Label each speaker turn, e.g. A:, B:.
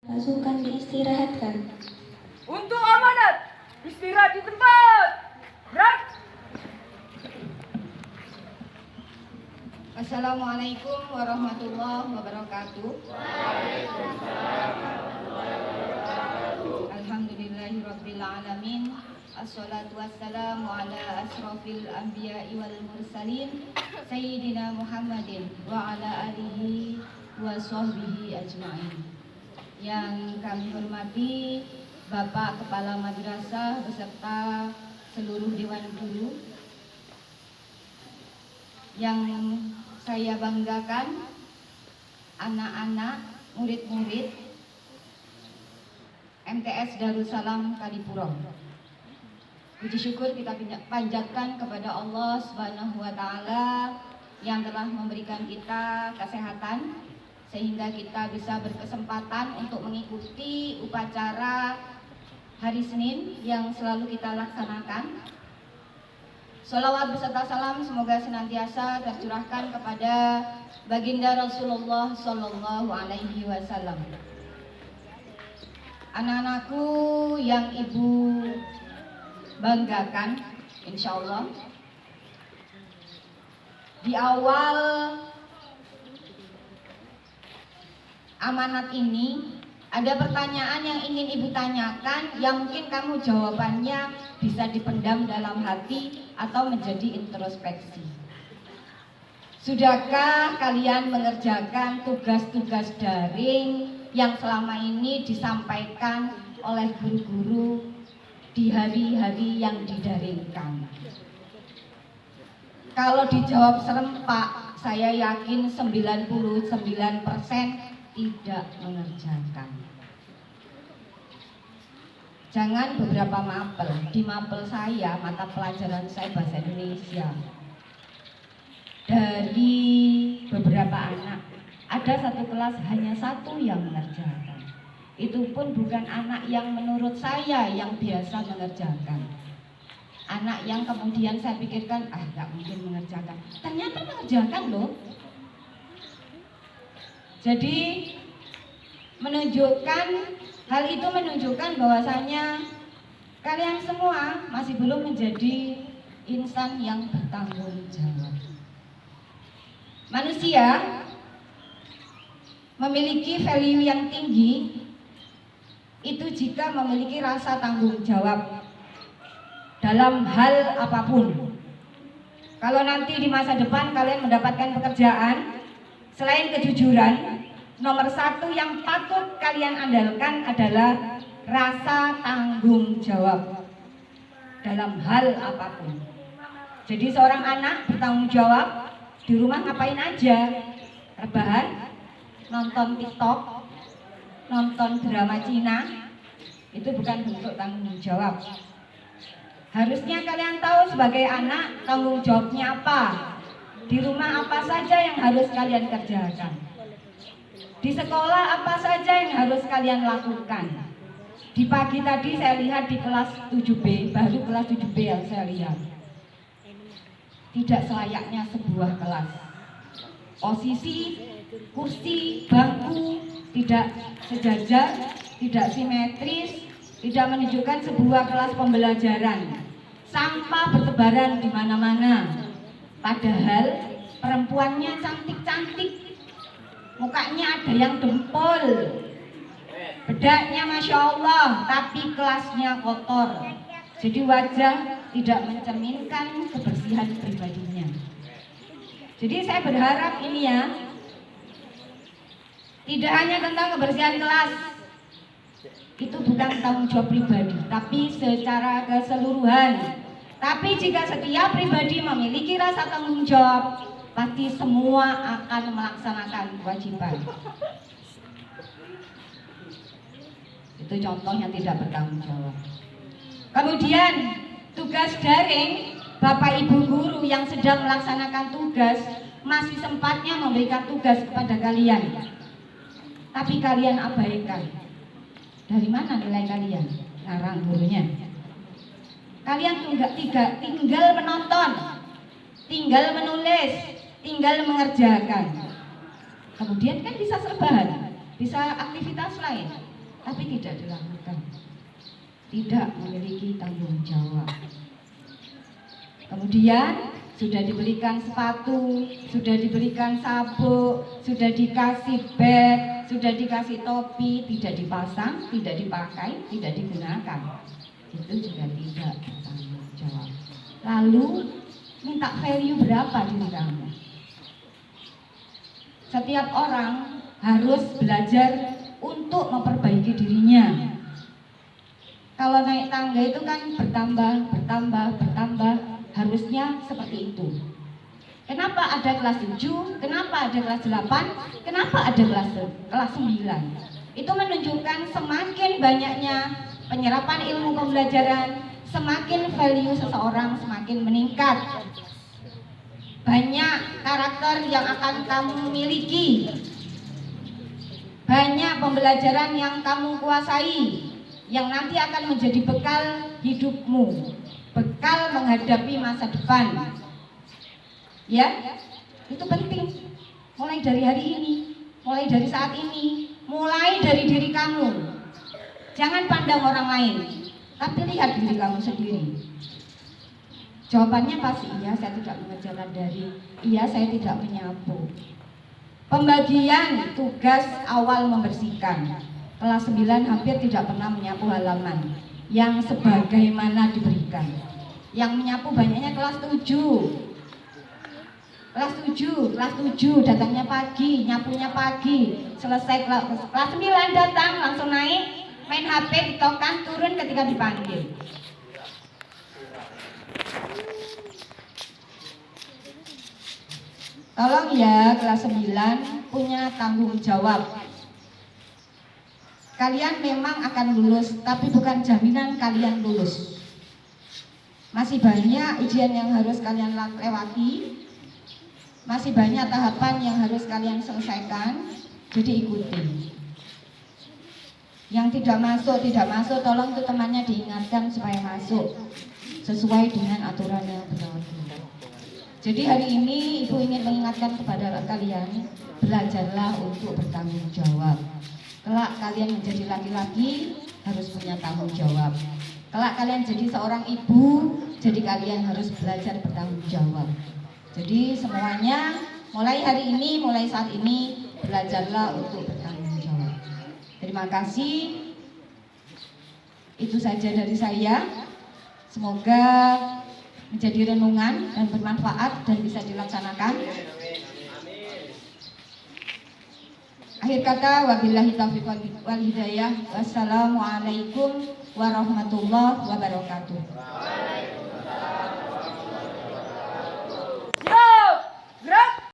A: Pasukan diistirahatkan.
B: Untuk amanat, istirahat di tempat. Gerak.
C: Assalamualaikum warahmatullahi wabarakatuh. Alhamdulillahirabbil alamin. Assalatu wassalamu ala asrofil anbiya'i wal mursalin Sayyidina Muhammadin wa ala alihi wa sahbihi ajma'in. Yang kami hormati Bapak Kepala Madrasah beserta seluruh Dewan Guru, yang saya banggakan anak-anak, murid-murid MTS Darussalam Kadipuro. Puji syukur kita panjatkan kepada Allah Subhanahu wa Ta'ala yang telah memberikan kita kesehatan sehingga kita bisa berkesempatan untuk mengikuti upacara hari Senin yang selalu kita laksanakan. Sholawat beserta salam semoga senantiasa tercurahkan kepada baginda Rasulullah Sallallahu Alaihi Wasallam. Anak-anakku yang ibu banggakan, insya Allah di awal amanat ini ada pertanyaan yang ingin ibu tanyakan yang mungkin kamu jawabannya bisa dipendam dalam hati atau menjadi introspeksi. Sudahkah kalian mengerjakan tugas-tugas daring yang selama ini disampaikan oleh guru-guru di hari-hari yang didaringkan? Kalau dijawab serempak, saya yakin 99% tidak mengerjakan. Jangan beberapa mapel. Di mapel saya, mata pelajaran saya bahasa Indonesia, dari beberapa anak, ada satu kelas hanya satu yang mengerjakan. Itu pun bukan anak yang menurut saya yang biasa mengerjakan. Anak yang kemudian saya pikirkan, gak mungkin mengerjakan. Ternyata mengerjakan loh. Jadi hal itu menunjukkan bahwasanya kalian semua masih belum menjadi insan yang bertanggung jawab. Manusia memiliki value yang tinggi itu jika memiliki rasa tanggung jawab dalam hal apapun. Kalau nanti di masa depan kalian mendapatkan pekerjaan, selain kejujuran, nomor satu yang patut kalian andalkan adalah rasa tanggung jawab dalam hal apapun. Jadi seorang anak bertanggung jawab, di rumah ngapain aja? Rebahan, nonton TikTok, nonton drama Cina, itu bukan bentuk tanggung jawab. Harusnya kalian tahu sebagai anak tanggung jawabnya apa. Di rumah apa saja yang harus kalian kerjakan. Di sekolah apa saja yang harus kalian lakukan. Di pagi tadi saya lihat di kelas 7B, baru kelas 7B yang saya lihat. Tidak selayaknya sebuah kelas. Posisi, kursi, bangku tidak sejajar, tidak simetris, tidak menunjukkan sebuah kelas pembelajaran. Sampah bertebaran di mana-mana. Padahal perempuannya cantik-cantik, mukanya ada yang dempul, bedaknya Masya Allah, tapi kelasnya kotor. Jadi wajah tidak mencerminkan kebersihan pribadinya. Jadi saya berharap ini ya, tidak hanya tentang kebersihan kelas, itu bukan tanggung jawab pribadi, tapi secara keseluruhan. Tapi jika setiap pribadi memiliki rasa tanggung jawab, pasti semua akan melaksanakan kewajiban. Itu contoh yang tidak bertanggung jawab. Kemudian tugas daring, Bapak Ibu guru yang sedang melaksanakan tugas masih sempatnya memberikan tugas kepada kalian, tapi kalian abaikan. Dari mana nilai kalian? Ngarang gurunya. Kalian tinggal menonton, tinggal menulis, tinggal mengerjakan. Kemudian kan bisa serbahan, bisa aktivitas lain. tapi tidak dilakukan. Tidak memiliki tanggung jawab. Kemudian sudah diberikan sepatu, sudah diberikan sabuk, sudah dikasih bag, sudah dikasih topi, tidak dipasang, tidak dipakai, tidak digunakan. Itu juga tidak bertanggung jawab. Lalu minta value berapa diri kamu? Setiap orang harus belajar untuk memperbaiki dirinya. Kalau naik tangga itu kan bertambah, harusnya seperti itu. Kenapa ada kelas 7, kenapa ada kelas 8, kenapa ada kelas 9? Itu menunjukkan semakin banyaknya penyerapan ilmu pembelajaran, semakin value seseorang semakin meningkat. Banyak karakter yang akan kamu miliki, banyak pembelajaran yang kamu kuasai, yang nanti akan menjadi bekal hidupmu, bekal menghadapi masa depan. Ya, itu penting. Mulai dari hari ini, mulai dari saat ini, mulai dari diri kamu. Jangan pandang orang lain, tapi lihat diri kamu sendiri. Jawabannya pasti iya, saya tidak mengerjakan dari, iya saya tidak menyapu. Pembagian tugas awal membersihkan. Kelas 9 hampir tidak pernah menyapu halaman yang sebagaimana diberikan. Yang menyapu banyaknya kelas 7. Kelas 7 datangnya pagi, nyapunya pagi. Selesai kelas 9 datang langsung naik, main HP, ditokan, turun ketika dipanggil. Tolong ya, kelas 9 punya tanggung jawab. Kalian memang akan lulus, tapi bukan jaminan kalian lulus. Masih banyak ujian yang harus kalian lewati, masih banyak tahapan yang harus kalian selesaikan, jadi ikuti. Yang tidak masuk, tolong tuh temannya diingatkan supaya masuk sesuai dengan aturan yang berlaku. Jadi hari ini Ibu ingin mengingatkan kepada kalian, belajarlah untuk bertanggung jawab. Kelak kalian menjadi laki-laki harus punya tanggung jawab. Kelak kalian jadi seorang ibu, jadi kalian harus belajar bertanggung jawab. Jadi semuanya mulai hari ini, mulai saat ini belajarlah untuk bertanggung jawab. Terima kasih. Itu saja dari saya. Semoga menjadi renungan dan bermanfaat dan bisa dilaksanakan. Akhir kata, wabillahi taufiq wal hidayah. Wassalamualaikum warahmatullahi wabarakatuh.